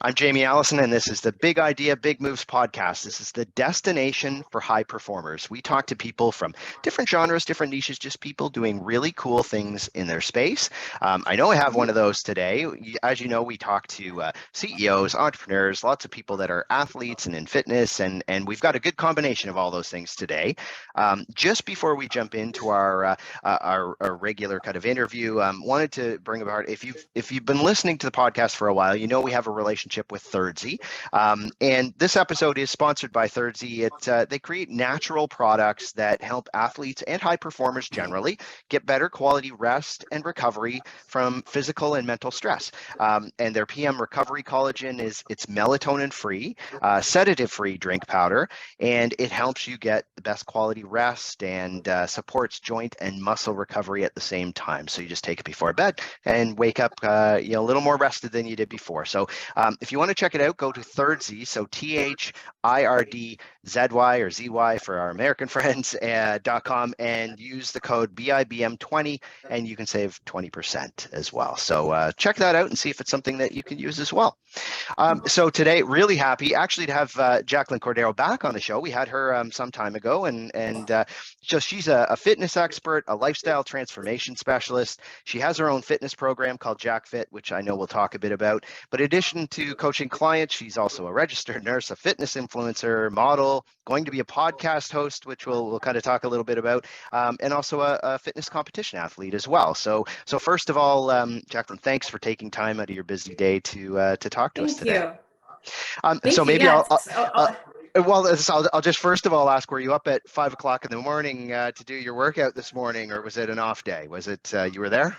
I'm Jamie Allison, and this is the Big Idea, Big Moves podcast. This is the destination for high performers. We talk to people from different genres, different niches, just people doing really cool things in their space. I know I have one of those today. As you know, we talk to CEOs, entrepreneurs, lots of people that are athletes and in fitness, and we've got a good combination of all those things today. Just before we jump into our regular kind of interview, wanted to bring about, if you've been listening to the podcast for a while, you know we have a relationship with Thirdsy. And this episode is sponsored by Thirdsy. They create natural products that help athletes and high performers generally get better quality rest and recovery from physical and mental stress. And their PM Recovery Collagen it's melatonin-free, sedative-free drink powder, and it helps you get the best quality rest and supports joint and muscle recovery at the same time. So you just take it before bed and wake up a little more rested than you did before. So if you want to check it out, go to Thirdsy, so THIRDZY or ZY for our American friends, .com, and use the code BIBM20 and you can save 20% as well. So check that out and see if it's something that you can use as well. So today, really happy actually to have Jaclyn Cordiero back on the show. We had her some time ago, and she's a fitness expert, a lifestyle transformation specialist. She has her own fitness program called JacFit, which I know we'll talk a bit about. But in addition to coaching clients, she's also a registered nurse, a fitness influencer, model, going to be a podcast host, which we'll kind of talk a little bit about, and also a fitness competition athlete as well. So first of all, Jaclyn, thanks for taking time out of your busy day to talk to us today. So maybe I'll just first of all ask, were you up at 5 o'clock in the morning to do your workout this morning, or was it an off day? Was it you were there?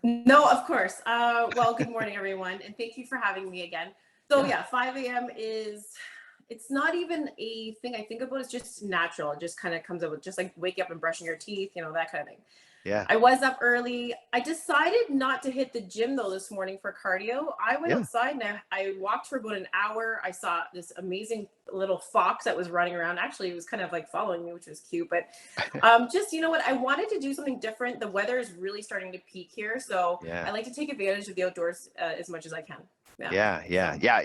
No, of course. Well, good morning, everyone, and thank you for having me again. So yeah, 5 a.m. it's not even a thing I think about. It's just natural. It just kind of comes up with just like waking up and brushing your teeth, that kind of thing. Yeah. I was up early. I decided not to hit the gym though this morning for cardio. I went outside and I walked for about an hour. I saw this amazing little fox that was running around. Actually, it was kind of like following me, which was cute. But just, you know what? I wanted to do something different. The weather is really starting to peak here. So I like to take advantage of the outdoors as much as I can. Yeah.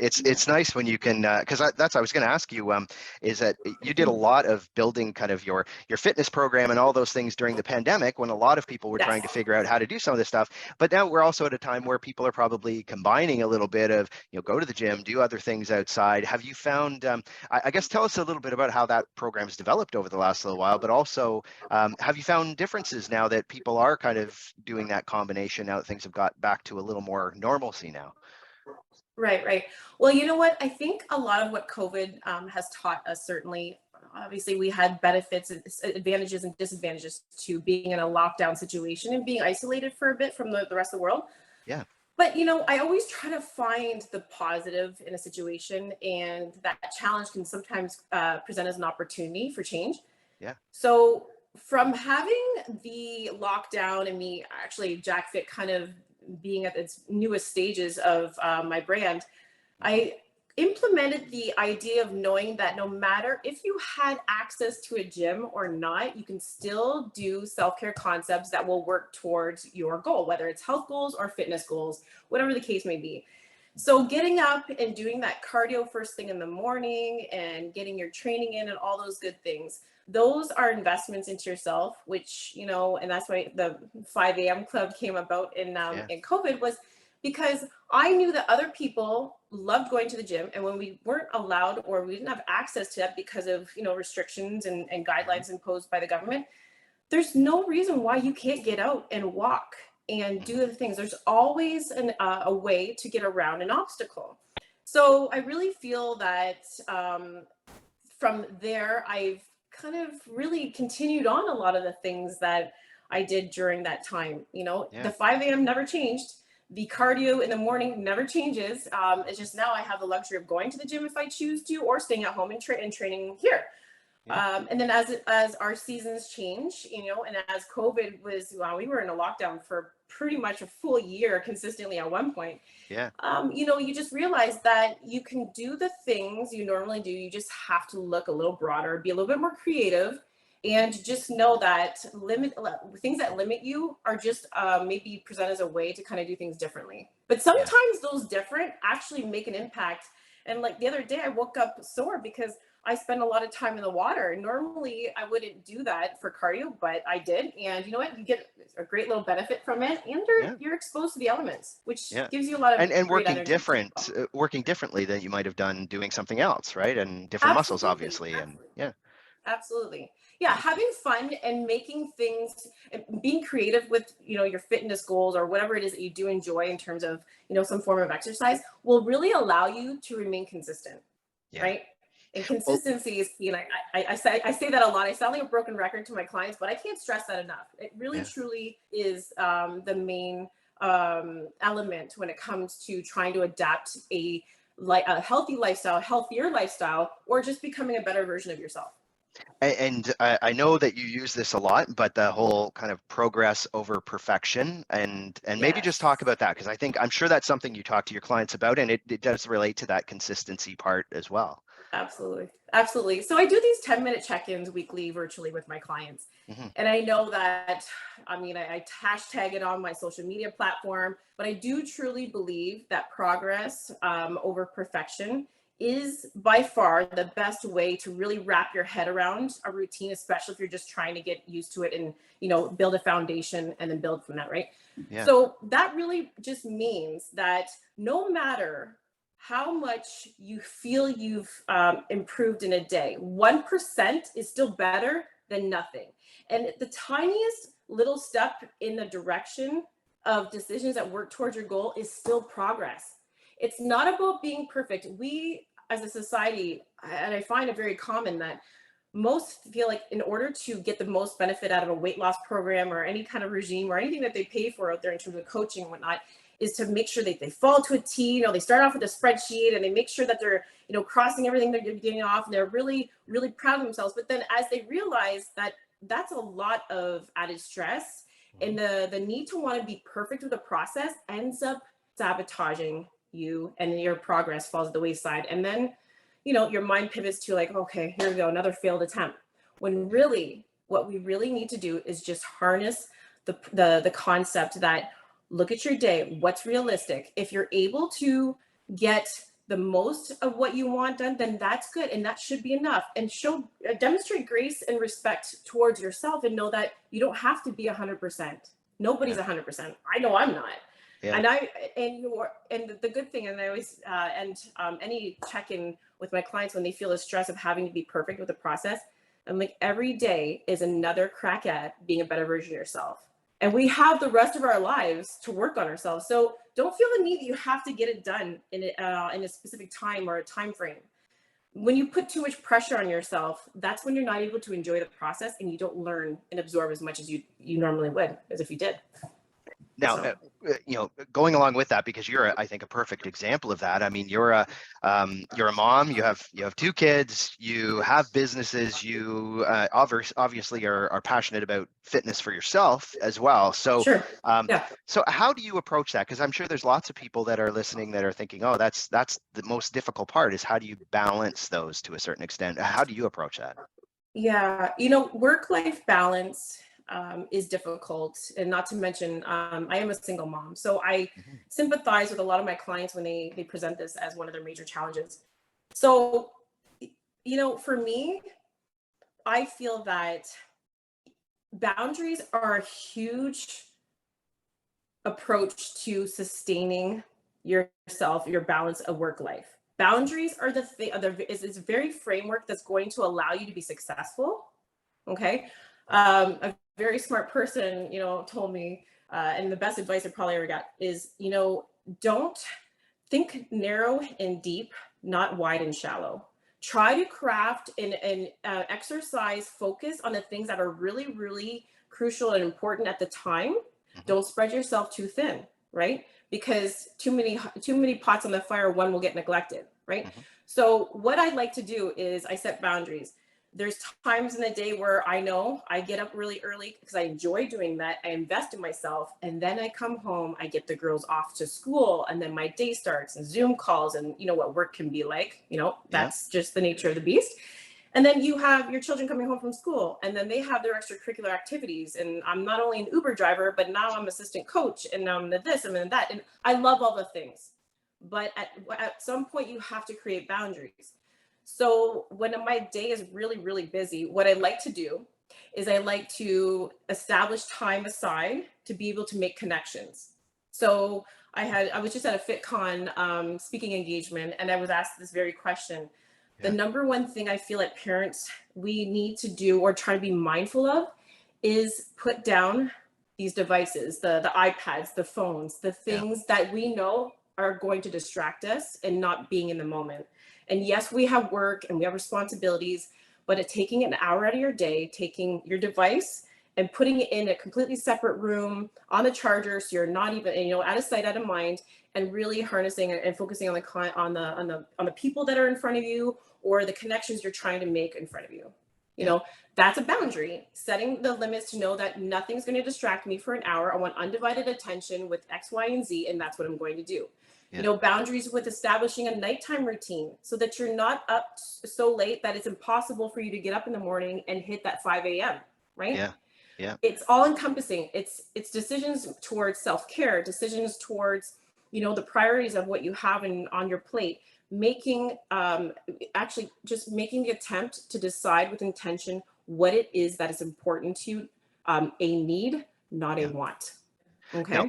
It's nice when you can, because that's I was going to ask you, is that you did a lot of building kind of your fitness program and all those things during the pandemic when a lot of people were trying to figure out how to do some of this stuff. But now we're also at a time where people are probably combining a little bit of, go to the gym, do other things outside. Have you found, I guess, tell us a little bit about how that program's developed over the last little while, but also have you found differences now that people are kind of doing that combination now that things have got back to a little more normalcy now? Right. Well, you know what? I think a lot of what COVID has taught us, certainly, obviously we had benefits, advantages and disadvantages to being in a lockdown situation and being isolated for a bit from the rest of the world. Yeah. But, I always try to find the positive in a situation, and that challenge can sometimes present as an opportunity for change. Yeah. So from having the lockdown and me actually JacFit kind of being at its newest stages of my brand, I implemented the idea of knowing that no matter if you had access to a gym or not, you can still do self-care concepts that will work towards your goal, whether it's health goals or fitness goals, whatever the case may be. So getting up and doing that cardio first thing in the morning and getting your training in and all those good things, those are investments into yourself, which, and that's why the 5 a.m. club came about in COVID, was because I knew that other people loved going to the gym. And when we weren't allowed, or we didn't have access to that because of, restrictions and guidelines imposed by the government, there's no reason why you can't get out and walk and do the things. There's always a way to get around an obstacle. So I really feel that from there, I've kind of really continued on a lot of the things that I did during that time. The 5 a.m. never changed. The cardio in the morning never changes. It's just now I have the luxury of going to the gym if I choose to, or staying at home and training here. And then as our seasons change, and as COVID was, we were in a lockdown for pretty much a full year consistently at one point. You just realize that you can do the things you normally do. You just have to look a little broader, be a little bit more creative, And just know that things that limit you are just maybe present as a way to kind of do things differently. But sometimes those different actually make an impact. And like the other day, I woke up sore because I spend a lot of time in the water. Normally, I wouldn't do that for cardio, but I did. And you know what? You get a great little benefit from it, and you're exposed to the elements, which gives you a lot of and great working energy. working differently than you might have done doing something else, right? And different muscles, obviously, and Absolutely. Yeah, having fun and making things, being creative with, your fitness goals or whatever it is that you do enjoy in terms of, some form of exercise will really allow you to remain consistent, right? And consistency is key. And I say that a lot. I sound like a broken record to my clients, but I can't stress that enough. It really truly is the main element when it comes to trying to adapt a healthy lifestyle, healthier lifestyle, or just becoming a better version of yourself. And I know that you use this a lot, but the whole kind of progress over perfection, and maybe just talk about that, because I'm sure that's something you talk to your clients about, and it does relate to that consistency part as well. Absolutely. Absolutely. So I do these 10-minute check-ins weekly virtually with my clients. And I know that, I hashtag it on my social media platform, but I do truly believe that progress over perfection is by far the best way to really wrap your head around a routine, especially if you're just trying to get used to it and, build a foundation and then build from that, right? So that really just means that no matter how much you feel you've improved in a day, 1% is still better than nothing. And the tiniest little step in the direction of decisions that work towards your goal is still progress. It's not about being perfect. We, as a society, and I find it very common that most feel like in order to get the most benefit out of a weight loss program or any kind of regime or anything that they pay for out there in terms of coaching and whatnot, is to make sure that they fall to a T. They start off with a spreadsheet and they make sure that they're, crossing everything they're getting off, and they're really, really proud of themselves. But then as they realize that that's a lot of added stress, and the need to want to be perfect with the process ends up sabotaging you, and your progress falls at the wayside. And then, your mind pivots to like, okay, here we go, another failed attempt. When really, what we really need to do is just harness the concept that, look at your day, what's realistic. If you're able to get the most of what you want done, then that's good. And that should be enough. And demonstrate grace and respect towards yourself, and know that you don't have to be 100%. Nobody's 100%. I know I'm not. And the good thing, and I always end any check-in with my clients when they feel the stress of having to be perfect with the process, I'm like, every day is another crack at being a better version of yourself. And we have the rest of our lives to work on ourselves. So don't feel the need that you have to get it done in a specific time or a time frame. When you put too much pressure on yourself, that's when you're not able to enjoy the process, and you don't learn and absorb as much as you normally would, as if you did. Now, going along with that, because you're, I think, a perfect example of that. I mean, you're a mom. You have 2 kids. You have businesses. You obviously are passionate about fitness for yourself as well. So, so how do you approach that? Because I'm sure there's lots of people that are listening that are thinking, oh, that's the most difficult part, is how do you balance those to a certain extent? How do you approach that? Yeah, work-life balance is difficult, and not to mention I am a single mom, so I sympathize with a lot of my clients when they present this as one of their major challenges. So for me, I feel that boundaries are a huge approach to sustaining yourself, your balance of work life. Boundaries are the thing, is very framework that's going to allow you to be successful. Okay. A very smart person, told me, and the best advice I probably ever got is, don't think narrow and deep, not wide and shallow. Try to craft and exercise focus on the things that are really, really crucial and important at the time. Don't spread yourself too thin, right? Because too many pots on the fire, one will get neglected, right? So what I like to do is I set boundaries. There's times in the day where I know I get up really early because I enjoy doing that. I invest in myself, and then I come home, I get the girls off to school, and then my day starts, and Zoom calls, and what work can be like, that's just the nature of the beast. And then you have your children coming home from school, and then they have their extracurricular activities. And I'm not only an Uber driver, but now I'm assistant coach, and now I'm this and then that. And I love all the things. But at some point, you have to create boundaries. So when my day is really, really busy, what I like to do is I like to establish time aside to be able to make connections. So I was just at a FitCon speaking engagement, and I was asked this very question. The number one thing I feel like parents we need to do or try to be mindful of is put down these devices, the iPads, the phones, the things that we know are going to distract us and not being in the moment. And yes, we have work and we have responsibilities, but taking an hour out of your day, taking your device and putting it in a completely separate room on the charger, so you're not even, out of sight, out of mind, and really harnessing and focusing on the people that are in front of you, or the connections you're trying to make in front of you. You know, that's a boundary. Setting the limits to know that nothing's going to distract me for an hour. I want undivided attention with X, Y, and Z, and that's what I'm going to do. Boundaries with establishing a nighttime routine so that you're not up so late that it's impossible for you to get up in the morning and hit that 5 a.m. Right? Yeah. It's all encompassing. It's decisions towards self-care, decisions towards, the priorities of what you have on your plate, making actually just making the attempt to decide with intention what it is that is important to you, a need, not a want. Okay.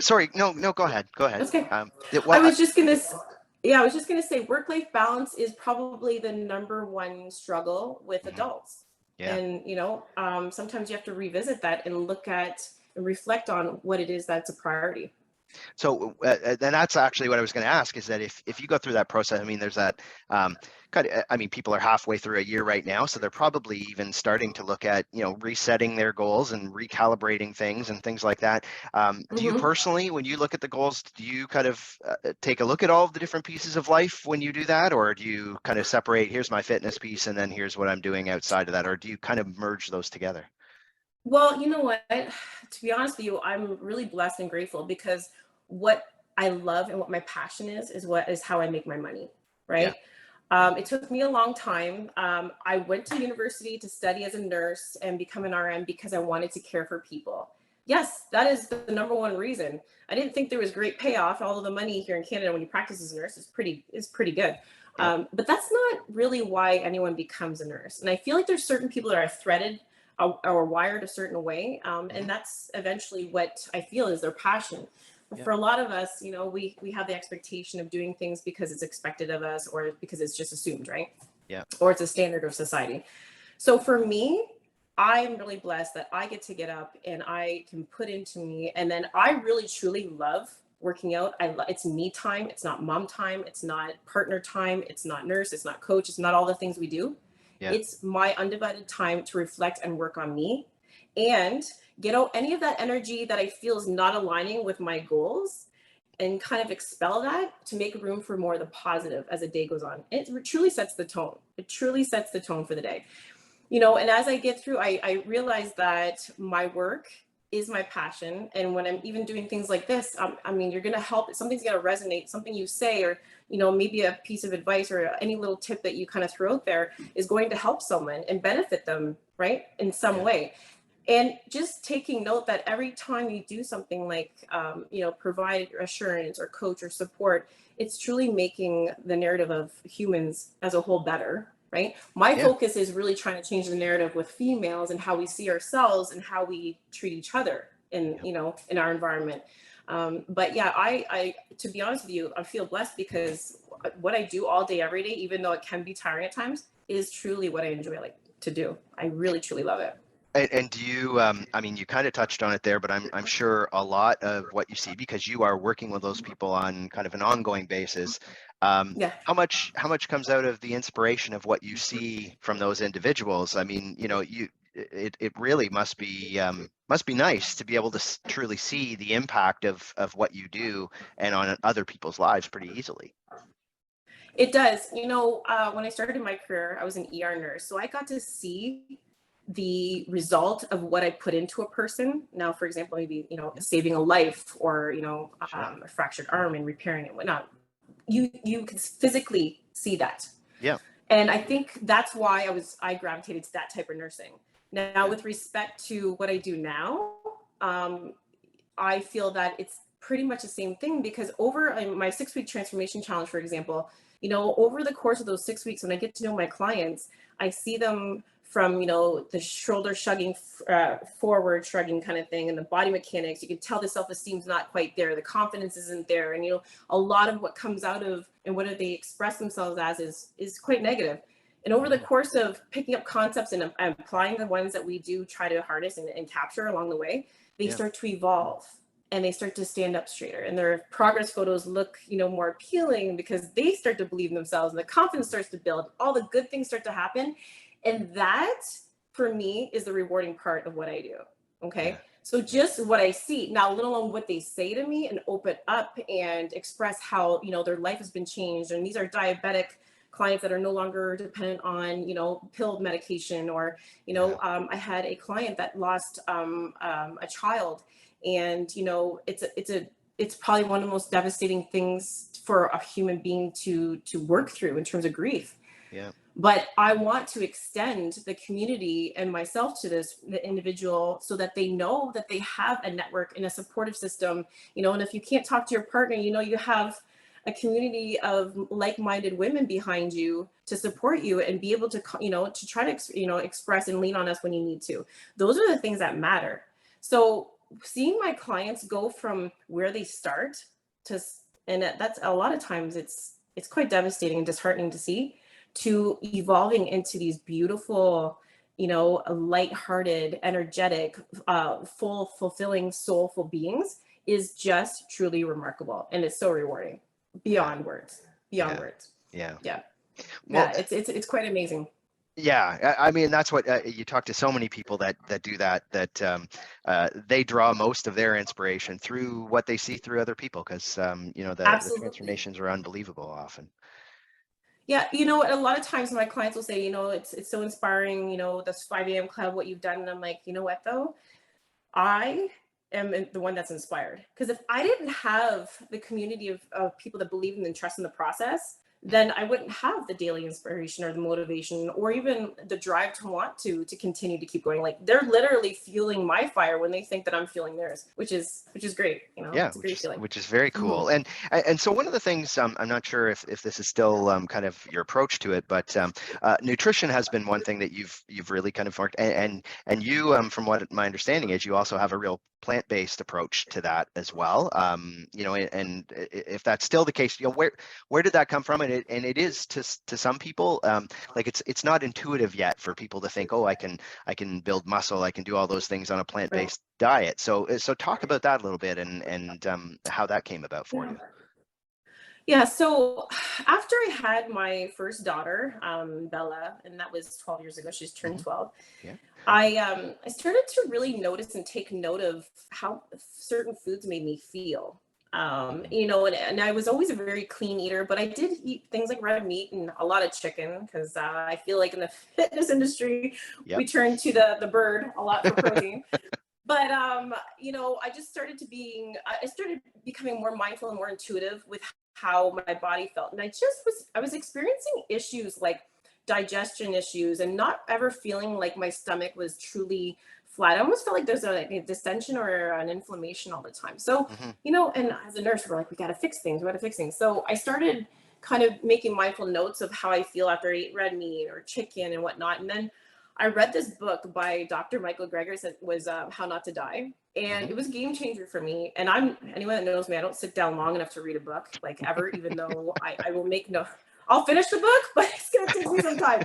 Sorry, no, go ahead. Okay. I was just gonna say work-life balance is probably the number one struggle with adults. And sometimes you have to revisit that and look at and reflect on what it is that's a priority. So, and that's actually what I was going to ask, is that if you go through that process, I mean, there's that people are halfway through a year right now, so they're probably even starting to look at, resetting their goals and recalibrating things and things like that. Do you personally, when you look at the goals, do you kind of take a look at all of the different pieces of life when you do that? Or do you kind of separate, here's my fitness piece, and then here's what I'm doing outside of that? Or do you kind of merge those together? Well, you know what, to be honest with you, I'm really blessed and grateful, because what I love and what my passion is how I make my money, right? It took me a long time. I went to university to study as a nurse and become an RN because I wanted to care for people. Yes, that is the number one reason. I didn't think there was great payoff, although the money here in Canada when you practice as a nurse is pretty good. But that's not really why anyone becomes a nurse. And I feel like there's certain people that are threaded or wired a certain way. And that's eventually what I feel is their passion. But for a lot of us, we have the expectation of doing things because it's expected of us, or because it's just assumed, right? Or it's a standard of society. So for me, I'm really blessed that I get to get up and I can put into me. And then I really, truly love working out. It's me time. It's not mom time. It's not partner time. It's not nurse. It's not coach. It's not all the things we do. It's my undivided time to reflect and work on me and get out any of that energy that I feel is not aligning with my goals, and kind of expel that to make room for more of the positive as the day goes on. It truly sets the tone. It truly sets the tone for the day. And as I get through, I realize that my work is my passion. And when I'm even doing things like this, you're going to help. Something's going to resonate. Something you say, or, maybe a piece of advice or any little tip that you kind of throw out there is going to help someone and benefit them, right, in some way. And just taking note that every time you do something like, provide assurance or coach or support, it's truly making the narrative of humans as a whole better, right? My focus is really trying to change the narrative with females and how we see ourselves and how we treat each other in our environment. But I, to be honest with you, I feel blessed because what I do all day, every day, even though it can be tiring at times, is truly what I enjoy to do. I really, truly love it. And do you, you kind of touched on it there, but I'm sure a lot of what you see, because you are working with those people on kind of an ongoing basis, how much comes out of the inspiration of what you see from those individuals? I mean, it really must be nice to be able to truly see the impact of what you do and on other people's lives pretty easily. It does. When I started my career, I was an ER nurse, so I got to see the result of what I put into a person. Now, for example, maybe, saving a life, or, a fractured arm and repairing it, whatnot. You can physically see that. And I think that's why I gravitated to that type of nursing. Now, with respect to what I do now, I feel that it's pretty much the same thing, because over my 6-week transformation challenge, for example, you know, over the course of those 6 weeks, when I get to know my clients, I see them from, you know, the shoulder shrugging, forward shrugging kind of thing, and the body mechanics. You can tell the self-esteem is not quite there. The confidence isn't there. And, you know, a lot of what comes out of and what they express themselves as is quite negative. And over the course of picking up concepts and applying the ones that we do try to harness and capture along the way, they start to evolve, and they start to stand up straighter, and their progress photos look, you know, more appealing, because they start to believe in themselves, and the confidence starts to build. All the good things start to happen. And that, for me, is the rewarding part of what I do. Okay. Yeah. So just what I see now, let alone what they say to me and open up and express how, you know, their life has been changed. And these are diabetic clients that are no longer dependent on, you know, pill medication, or, you know, I had a client that lost a child, and, you know, it's probably one of the most devastating things for a human being to work through in terms of grief. Yeah. But I want to extend the community and myself to the individual, so that they know that they have a network and a supportive system, you know, and if you can't talk to your partner, you know, you have a community of like-minded women behind you to support you and be able to, you know, to try to, you know, express and lean on us when you need to. Those are the things that matter. So seeing my clients go from where they start to, and that's a lot of times it's quite devastating and disheartening to see, to evolving into these beautiful, you know, light-hearted, energetic, fulfilling, soulful beings, is just truly remarkable. And it's so rewarding beyond words, Yeah. Well, it's quite amazing. Yeah, I mean, that's what you talk to so many people that do that, they draw most of their inspiration through what they see through other people, because you know, the transformations are unbelievable often. Yeah, you know, a lot of times my clients will say, you know, it's so inspiring, you know, this 5 a.m. club, what you've done. And I'm like, you know what, though? I am the one that's inspired. Because if I didn't have the community of people that believe in and trust in the process, then I wouldn't have the daily inspiration or the motivation or even the drive to want to continue to keep going. Like, they're literally fueling my fire when they think that I'm fueling theirs, which is great. You know, Yeah, it's a great feeling. Which is very cool. And so one of the things, I'm not sure if this is still kind of your approach to it, but nutrition has been one thing that you've really kind of worked, and you, from what my understanding is, you also have a real plant-based approach to that as well. You know, and if that's still the case, you know, where did that come from? And it is to some people, like it's not intuitive yet for people to think, oh, I can build muscle, I can do all those things on a plant-based diet. So talk about that a little bit, and how that came about for you. Yeah, so after I had my first daughter, Bella, and that was 12 years ago, she's turned 12. Yeah. I started to really notice and take note of how certain foods made me feel. You know, and I was always a very clean eater, but I did eat things like red meat and a lot of chicken, because I feel like in the fitness industry, we turn to the bird a lot for protein. But you know, I started becoming more mindful and more intuitive with how my body felt. And I was experiencing issues like digestion issues, and not ever feeling like my stomach was truly flat. I almost felt like there's a distension or an inflammation all the time. So, you know, and as a nurse, we're like, we got to fix things. So I started kind of making mindful notes of how I feel after I eat red meat or chicken and whatnot. And then I read this book by Dr. Michael Greger, that was How Not to Die. And it was a game changer for me. And anyone that knows me, I don't sit down long enough to read a book, like, ever, even though I will I'll finish the book, but it's going to take me some time.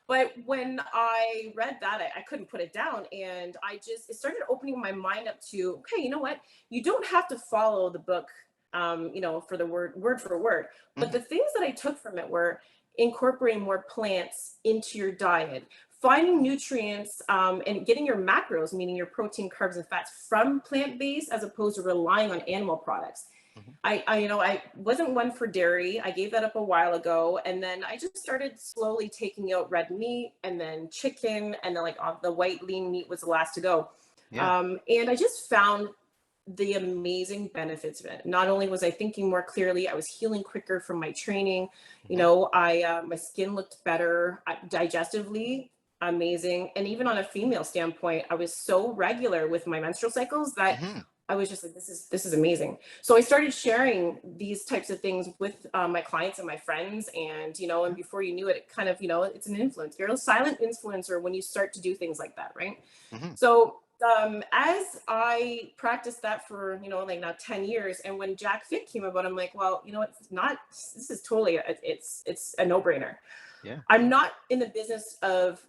But when I read that, I couldn't put it down. And it started opening my mind up to, okay, you know what? You don't have to follow the book, you know, for the word for word. But the things that I took from it were incorporating more plants into your diet, finding nutrients, and getting your macros, meaning your protein, carbs, and fats, from plant-based, as opposed to relying on animal products. I wasn't one for dairy. I gave that up a while ago. And then I just started slowly taking out red meat, and then chicken, and then the white lean meat was the last to go. And I just found the amazing benefits of it. Not only was I thinking more clearly, I was healing quicker from my training. You Mhm. know, my skin looked better, digestively amazing. And even on a female standpoint, I was so regular with my menstrual cycles that Mhm. I was just like, this is amazing. So I started sharing these types of things with my clients and my friends, and and before you knew it, it kind of it's an influence. You're a silent influencer when you start to do things like that, right? Mhm. So as I practiced that for like now 10 years, and when JacFit came about, I'm like, well, it's not. This is totally it's a no-brainer. Yeah. I'm not in the business of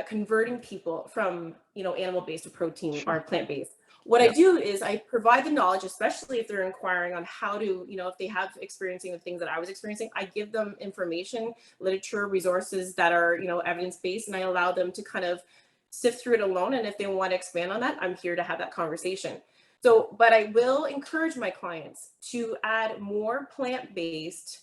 converting people from animal-based to protein or Sure. plant-based. What I Yeah. do is I provide the knowledge, especially if they're inquiring on how to, if they have experiencing the things that I was experiencing. I give them information, literature, resources that are evidence-based, and I allow them to kind of sift through it alone. And if they want to expand on that, I'm here to have that conversation. So, but I will encourage my clients to add more plant-based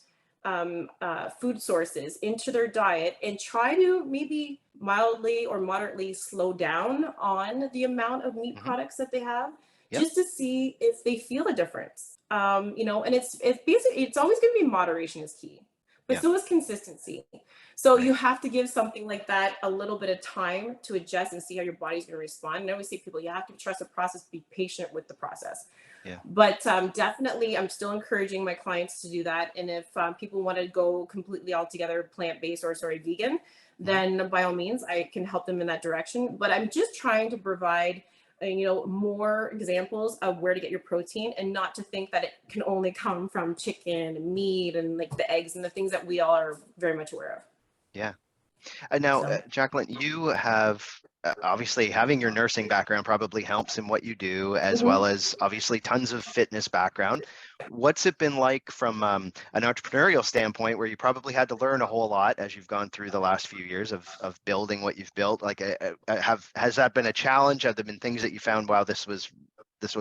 food sources into their diet, and try to maybe mildly or moderately slow down on the amount of meat Mhm. products that they have, Yep. just to see if they feel a difference. And it's basically, it's always going to be moderation is key, but Yeah. so is consistency. So Right. you have to give something like that a little bit of time to adjust and see how your body's going to respond. And I always say people, you have to trust the process, be patient with the process. Yeah. But definitely, I'm still encouraging my clients to do that. And if people want to go completely altogether plant-based, or sorry, vegan, Mhm. then by all means, I can help them in that direction. But I'm just trying to provide, more examples of where to get your protein, and not to think that it can only come from chicken and meat and like the eggs and the things that we all are very much aware of. Yeah. And now, So. Jaclyn, you have obviously having your nursing background probably helps in what you do, as well Mhm. as obviously tons of fitness background. What's it been like from an entrepreneurial standpoint, where you probably had to learn a whole lot as you've gone through the last few years of building what you've built? Like, has that been a challenge? Have there been things that you found, wow, this was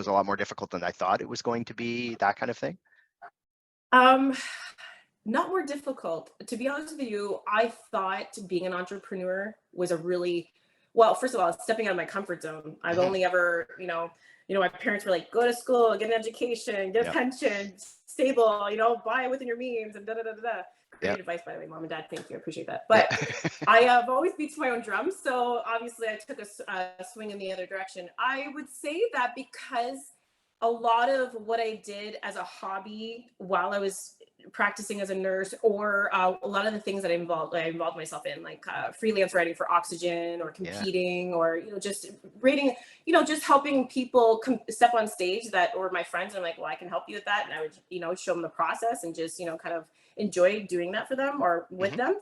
a lot more difficult than I thought it was going to be, that kind of thing? Um, Not more difficult. To be honest with you, I thought being an entrepreneur was a really, well, first of all, stepping out of my comfort zone. I've Hmm. only ever, my parents were like, go to school, get an education, get a Yeah. pension, stable, buy within your means, and da da da da da. Yeah. Great advice, by the way, mom and dad. Thank you. I appreciate that. Yeah. But I have always beat to my own drum. So obviously, I took a swing in the other direction. I would say that because a lot of what I did as a hobby while I was practicing as a nurse, or a lot of the things that I involved myself in, like freelance writing for Oxygen, or Yeah. competing, or just rating, just helping people step on stage, that, or my friends. I'm like, well, I can help you with that, and I would show them the process, and just kind of enjoy doing that for them or with Hmm. them.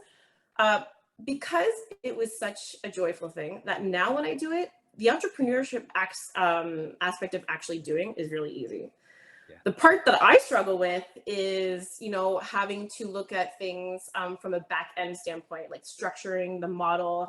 Uh, because it was such a joyful thing, that now when I do it, the entrepreneurship aspect of actually doing is really easy. Yeah. The part that I struggle with is, having to look at things from a back end standpoint, like structuring the model.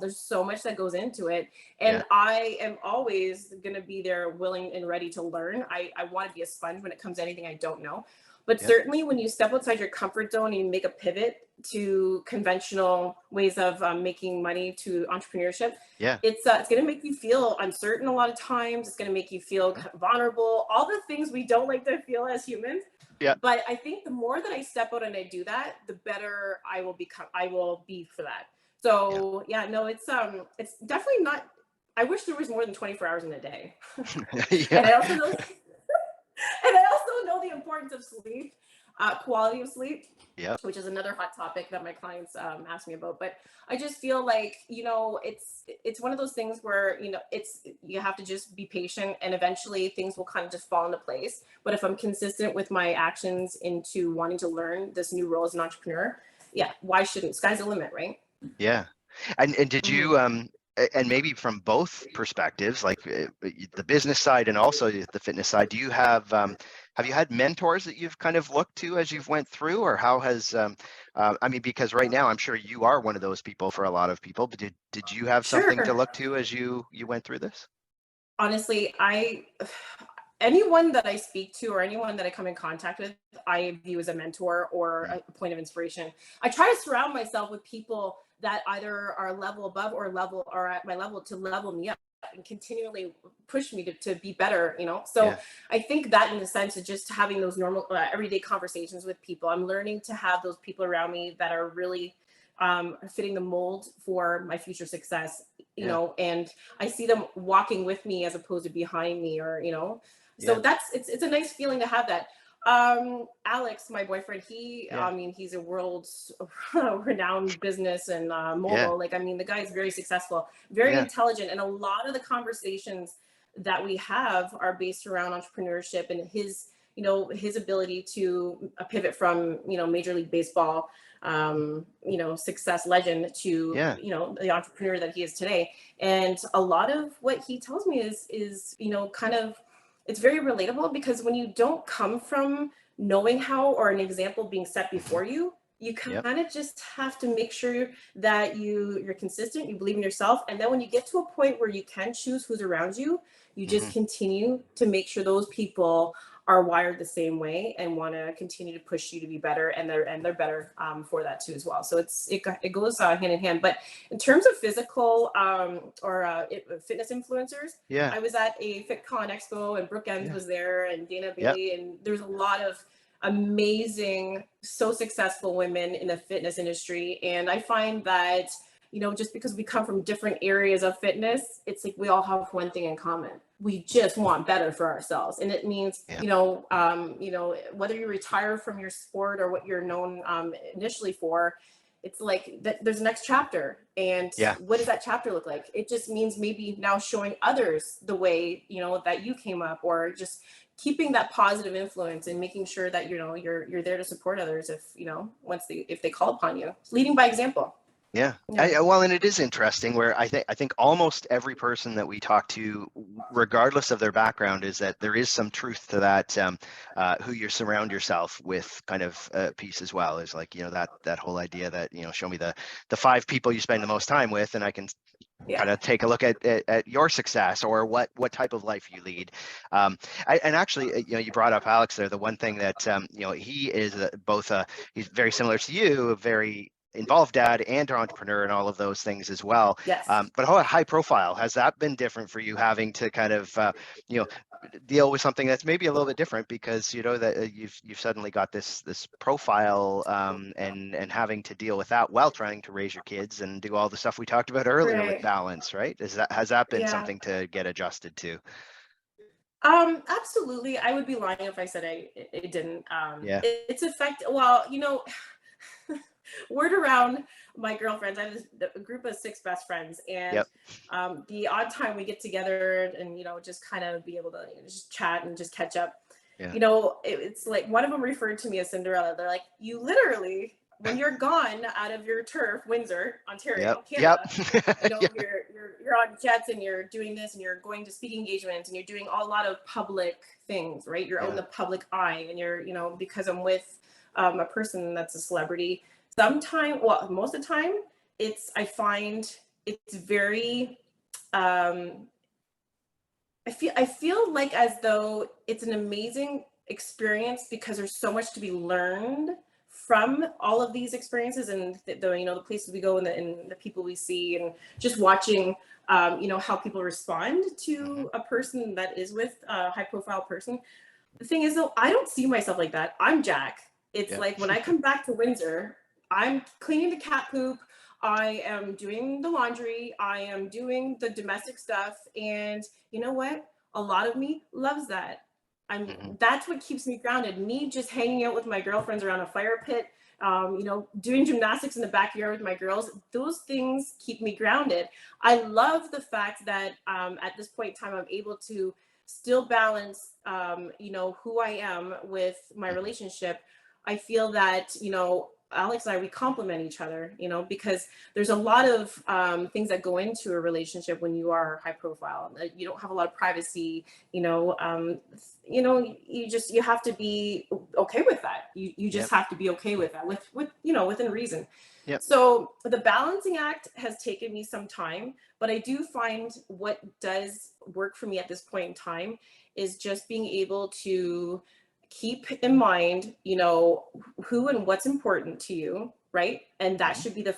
There's so much that goes into it, Yeah. and I am always going to be there, willing and ready to learn. I want to be a sponge when it comes to anything I don't know. But Yeah. certainly, when you step outside your comfort zone and you make a pivot to conventional ways of making money to entrepreneurship, Yeah. it's going to make you feel uncertain a lot of times. It's going to make you feel Mhm. vulnerable, all the things we don't like to feel as humans. Yeah. But I think the more that I step out and I do that, the better I will be for that. Yeah. So yeah, no, it's definitely not. I wish there was more than 24 hours in a day. And Yeah. I also know and I also know the importance of sleep, quality of sleep, Yeah. which is another hot topic that my clients ask me about. But I just feel like it's one of those things where it's you have to just be patient, and eventually things will kind of just fall into place. But if I'm consistent with my actions into wanting to learn this new role as an entrepreneur, yeah, why shouldn't? Sky's the limit, right? Yeah. And did Hmm. you and maybe from both perspectives, like the business side and also the fitness side, do you have you had mentors that you've kind of looked to as you've went through, or how has I mean, because right now I'm sure you are one of those people for a lot of people, but did you have something to Sure. look to as you went through this? Honestly, I anyone that I speak to, or anyone that I come in contact with, I view as a mentor or Mm. a point of inspiration. I try to surround myself with people that either are a level above or at my level to level me up. and continually push me to be better, So Yeah. I think that in the sense of just having those normal everyday conversations with people, I'm learning to have those people around me that are really fitting the mold for my future success, Yeah. and I see them walking with me as opposed to behind me, so Yeah. it's a nice feeling to have that. Alex, my boyfriend, Yeah. he's a world renowned business and Yeah. mogul. Like, I mean, the guy is very successful, very Yeah. intelligent, and a lot of the conversations that we have are based around entrepreneurship and his ability to pivot from, Major League Baseball, success legend to, Yeah. the entrepreneur that he is today. And a lot of what he tells me is, kind of, it's very relatable, because when you don't come from knowing how, or an example being set before you, you Yep. kind of just have to make sure that you're consistent, you believe in yourself. And then when you get to a point where you can choose who's around you, you just Hmm. continue to make sure those people are wired the same way and want to continue to push you to be better, and they're better for that too as well. So it goes hand in hand. But in terms of physical fitness influencers, Yeah. I was at a FitCon Expo, and Brooke Enns Yeah. was there, and Dana Yep. Bailey, and there's a lot of amazing, so successful women in the fitness industry. And I find that, just because we come from different areas of fitness, it's like we all have one thing in common. We just want better for ourselves. And it means, Yeah. whether you retire from your sport or what you're known initially for, it's like there's a next chapter. And Yeah. what does that chapter look like? It just means maybe now showing others the way, that you came up, or just keeping that positive influence and making sure that, you're there to support others if, if they call upon you. Leading by example. Yeah. Yeah. Well, and it is interesting where I think almost every person that we talk to, regardless of their background, is that there is some truth to that. Who you surround yourself with, kind of piece as well, is like, that whole idea that, show me the 5 people you spend the most time with, and I can Yeah. kind of take a look at your success, or what type of life you lead. And actually, you brought up Alex there. The one thing that he is both he's very similar to you, a very involved dad and entrepreneur and all of those things as well. Yes. But how high profile has that been different for you, having to kind of deal with something that's maybe a little bit different, because that you've suddenly got this profile, and having to deal with that while trying to raise your kids and do all the stuff we talked about earlier with Right. balance, right? Has that been Yeah. something to get adjusted to? Absolutely. I would be lying if I said it didn't. Yeah. It's well, word around my girlfriends. I have a group of 6 best friends, and Yep. the odd time we get together and, just kind of be able to, just chat and just catch up. Yeah. It's like one of them referred to me as Cinderella. They're like, you literally, when you're gone out of your turf, Windsor, Yep. Ontario, Yep. Canada, Yeah. you're on jets, and you're doing this, and you're going to speaking engagements, and you're doing a lot of public things, right? You're on Yeah. the public eye, and you're, because I'm with a person that's a celebrity. Sometimes, well, most of the time, I find it's very, I feel like as though it's an amazing experience, because there's so much to be learned from all of these experiences, and the places we go, and the people we see, and just watching how people respond Hmm. to a person that is with a high profile person. The thing is, though, I don't see myself like that. I'm Jac. It's Yeah. like when I come back to Windsor, I'm cleaning the cat poop, I am doing the laundry, I am doing the domestic stuff, and you know what? A lot of me loves that. Hmm. That's what keeps me grounded. Me just hanging out with my girlfriends around a fire pit, doing gymnastics in the backyard with my girls. Those things keep me grounded. I love the fact that at this point in time, I'm able to still balance, who I am with my Hmm. relationship. I feel that, Alex and I, we complement each other, because there's a lot of things that go into a relationship when you are high profile. You don't have a lot of privacy, you have to be okay with that. You Yep. just have to be okay with that, with within reason. Yep. So the balancing act has taken me some time, but I do find what does work for me at this point in time is just being able to keep in mind, who and what's important to you, right? And that Hmm. should be the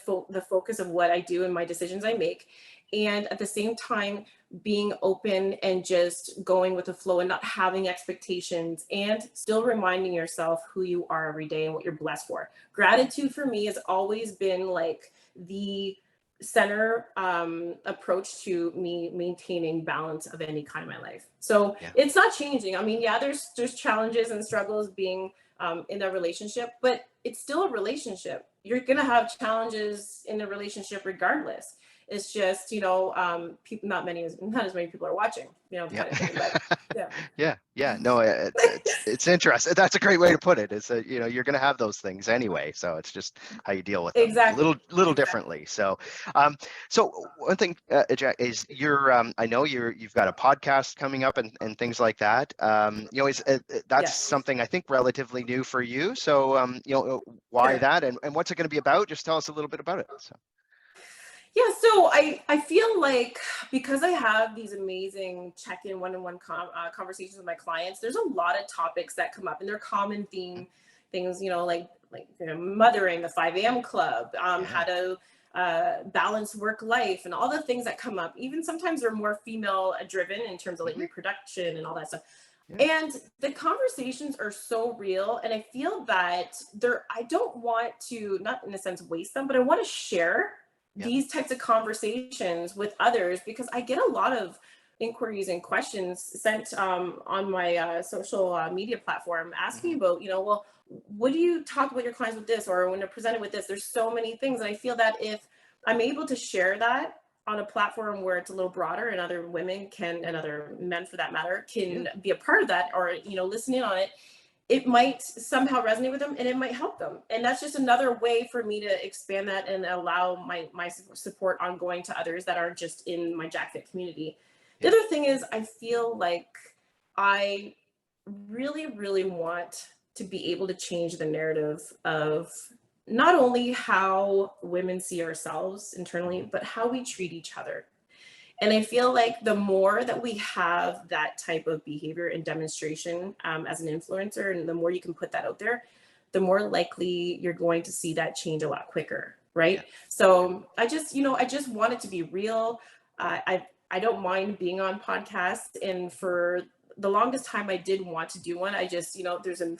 focus of what I do and my decisions I make. And at the same time, being open and just going with the flow and not having expectations, and still reminding yourself who you are every day and what you're blessed for. Gratitude for me has always been like the center approach to me maintaining balance of any kind in my life. So Yeah. it's not changing. I mean, yeah, there's challenges and struggles being in a relationship, but it's still a relationship. You're gonna have challenges in a relationship regardless. It's just, people, not as many people are watching, Yeah. kind of thing. But yeah. Yeah. No, it's interesting. That's a great way to put it. It's you're going to have those things anyway, so it's just how you deal with them Exactly. little Exactly. differently. So, so one thing, Jack, is I know you've got a podcast coming up and things like that. That's Yes. something I think relatively new for you. So, why Sure. that, and what's it going to be about? Just tell us a little bit about it. So. Yeah, so I feel like because I have these amazing check-in one-on-one conversations with my clients, there's a lot of topics that come up, and they're common theme things, mothering, the 5 a.m. club, how to balance work life, and all the things that come up. Even sometimes they're more female driven in terms of like reproduction and all that stuff. Yeah. And the conversations are so real, and I feel that I don't want to, not in a sense waste them, but I want to share these types of conversations with others, because I get a lot of inquiries and questions sent on my social media platform asking about, well, what do you talk about your clients with this, or when they're presented with this? There's so many things. And I feel that if I'm able to share that on a platform where it's a little broader, and other women can, and other men for that matter, can be a part of that, or, listen in on it, it might somehow resonate with them, and it might help them. And that's just another way for me to expand that and allow my support ongoing to others that aren't just in my JacFit community. The other thing is, I feel like I really, really want to be able to change the narrative of not only how women see ourselves internally, but how we treat each other. And I feel like the more that we have that type of behavior and demonstration as an influencer, and the more you can put that out there, the more likely you're going to see that change a lot quicker, right? So I just want it to be real. I don't mind being on podcasts, and for the longest time I did want to do one. I just, there's a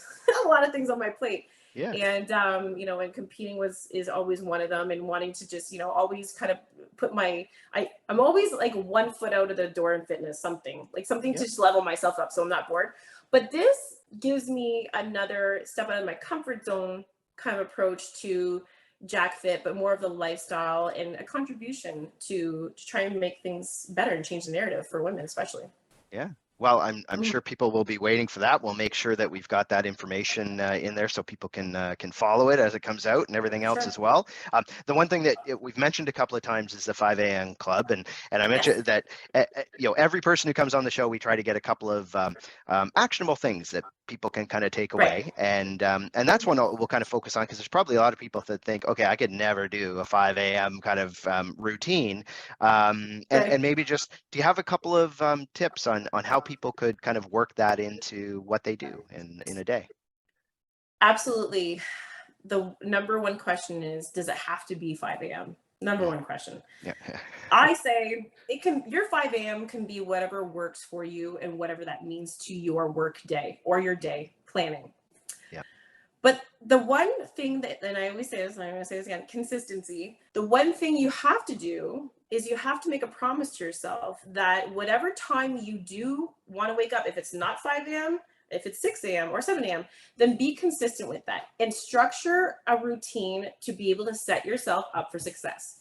lot of things on my plate. Yeah. And and competing is always one of them, and wanting to just, always kind of put I'm always like 1 foot out of the door in fitness, something to just level myself up so I'm not bored. But this gives me another step out of my comfort zone kind of approach to JacFit, but more of the lifestyle and a contribution to try and make things better and change the narrative for women, especially. Yeah. Well, I'm sure people will be waiting for that. We'll make sure that we've got that information in there so people can follow it as it comes out, and everything else as well. The one thing that we've mentioned a couple of times is the 5 a.m. club, and I mentioned that every person who comes on the show, we try to get a couple of actionable things that people can kind of take away, and that's one we'll kind of focus on, because there's probably a lot of people that think, okay, I could never do a 5 a.m. kind of routine, and maybe just, do you have a couple of tips on how people could kind of work that into what they do in a day? Absolutely. The number one question is, does it have to be 5 a.m.? Number one question. Yeah. I say your 5 a.m. can be whatever works for you, and whatever that means to your work day or your day planning. Yeah. But the one thing that, and I always say this, and I'm going to say this again, consistency. The one thing you have to do is you have to make a promise to yourself that whatever time you do want to wake up, if it's not 5 a.m., if it's 6 a.m. or 7 a.m., then be consistent with that and structure a routine to be able to set yourself up for success.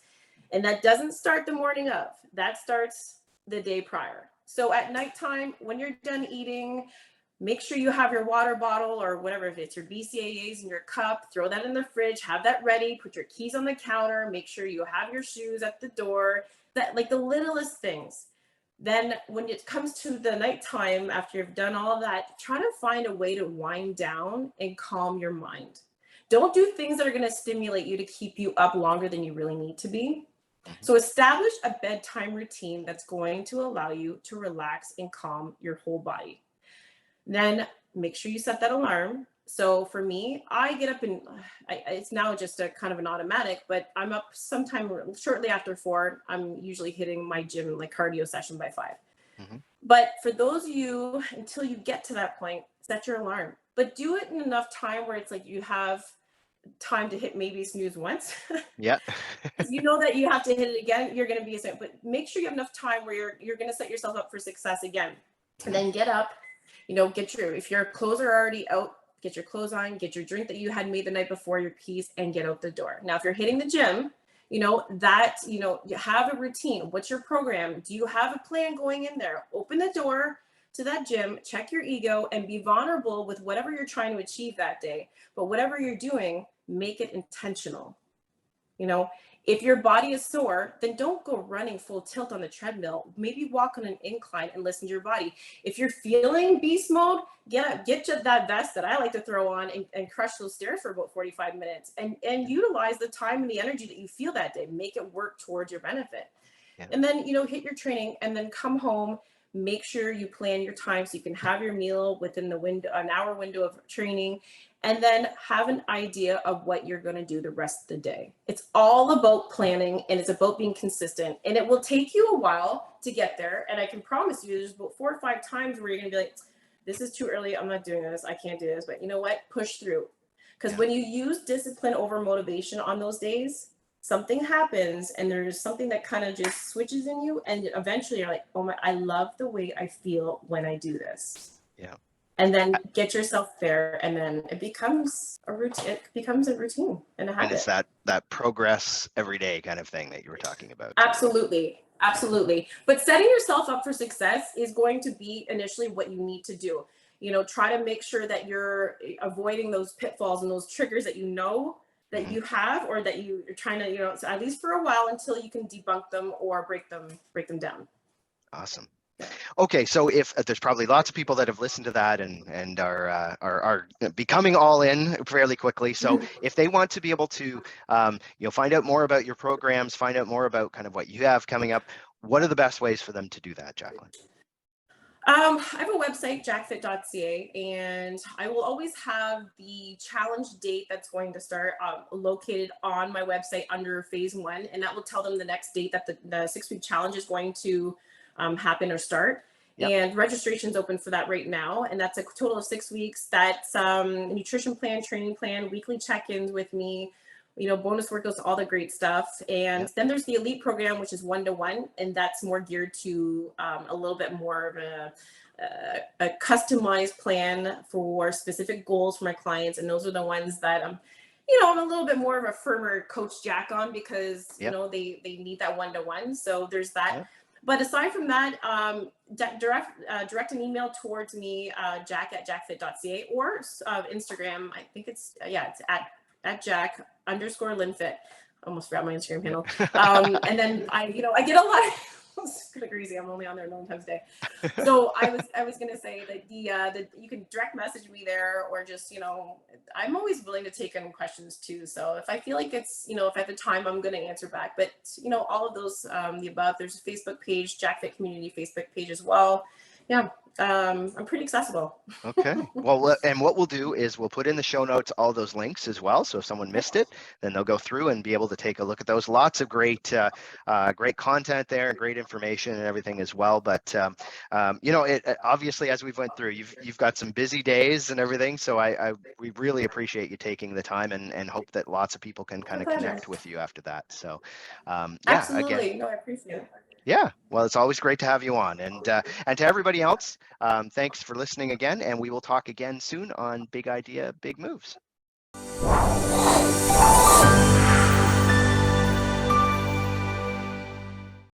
And that doesn't start the morning of, that starts the day prior. So at nighttime, when you're done eating, make sure you have your water bottle, or whatever, if it's your BCAAs in your cup, throw that in the fridge, have that ready, put your keys on the counter, make sure you have your shoes at the door, that, like, the littlest things. Then when it comes to the nighttime, after you've done all of that, try to find a way to wind down and calm your mind. Don't do things that are going to stimulate you to keep you up longer than you really need to be. So establish a bedtime routine that's going to allow you to relax and calm your whole body. Then make sure you set that alarm. So for me, I get up and it's now just a kind of an automatic, but I'm up sometime shortly after 4. I'm usually hitting my gym, like cardio session, by 5. Mm-hmm. But for those of you, until you get to that point, set your alarm, but do it in enough time where it's like you have time to hit maybe snooze once. Yeah. Because you know that you have to hit it again, you're going to be a, but make sure you have enough time where you're going to set yourself up for success again. And then get up, get if your clothes are already out, get your clothes on, get your drink that you had made the night before, your piece, and get out the door. Now, if you're hitting the gym, you have a routine. What's your program? Do you have a plan going in there? Open the door to that gym, check your ego, and be vulnerable with whatever you're trying to achieve that day. But whatever you're doing, make it intentional. If your body is sore, then don't go running full tilt on the treadmill. Maybe walk on an incline and listen to your body. If you're feeling beast mode, get up, get that vest that I like to throw on and crush those stairs for about 45 minutes and utilize the time and the energy that you feel that day. Make it work towards your benefit. Yeah. And then, hit your training and then come home. Make sure you plan your time so you can have your meal within an hour window of training, and then have an idea of what you're going to do the rest of the day. It's all about planning, and it's about being consistent, and it will take you a while to get there. And I can promise you there's about 4 or 5 times where you're going to be like, this is too early. I'm not doing this. I can't do this. But you know what? Push through. Because when you use discipline over motivation on those days, something happens and there's something that kind of just switches in you, and eventually you're like, oh my, I love the way I feel when I do this. Yeah. And then get yourself there, and then it becomes a routine. It becomes a routine and a habit. And it's that progress every day kind of thing that you were talking about. Absolutely. But setting yourself up for success is going to be initially what you need to do. Try to make sure that you're avoiding those pitfalls and those triggers that that you have, or that you're trying to, at least for a while, until you can debunk them or break them down. Awesome. Okay, so if there's probably lots of people that have listened to that and are becoming all in fairly quickly. So if they want to be able to find out more about your programs, find out more about kind of what you have coming up, what are the best ways for them to do that, Jaclyn? I have a website, JacFit.ca, and I will always have the challenge date that's going to start located on my website under phase 1, and that will tell them the next date that the 6-week challenge is going to happen or start. Yep. And registration's open for that right now, and that's a total of 6 weeks. That's a nutrition plan, training plan, weekly check-ins with me, bonus workouts, all the great stuff. And then there's the elite program, which is 1-to-1, and that's more geared to a little bit more of a customized plan for specific goals for my clients. And those are the ones that I'm a little bit more of a firmer coach Jack on, because they need that 1-to-1. So there's that. But aside from that, direct an email towards me, Jac@JacFit.ca, or Instagram. I think it's at Jac_LynFit. Almost forgot my Instagram handle. And then I get a lot. It's kind of crazy. I'm only on there 9 times a day. So I was gonna say that the you can direct message me there, or just I'm always willing to take in questions too. So if I feel like it's if I have the time, I'm gonna answer back. But all of those the above. There's a Facebook page, JacFit Community Facebook page as well. Yeah. I'm pretty accessible. Okay. Well, and what we'll do is we'll put in the show notes all those links as well. So if someone missed it, then they'll go through and be able to take a look at those. Lots of great content there, and great information and everything as well. But it obviously, as we've went through, you've got some busy days and everything. So we really appreciate you taking the time, and hope that lots of people can kind of connect with you after that. So absolutely. Again, no, I appreciate it. Yeah, well, it's always great to have you on. And to everybody else, thanks for listening again, and we will talk again soon on Big Idea, Big Moves.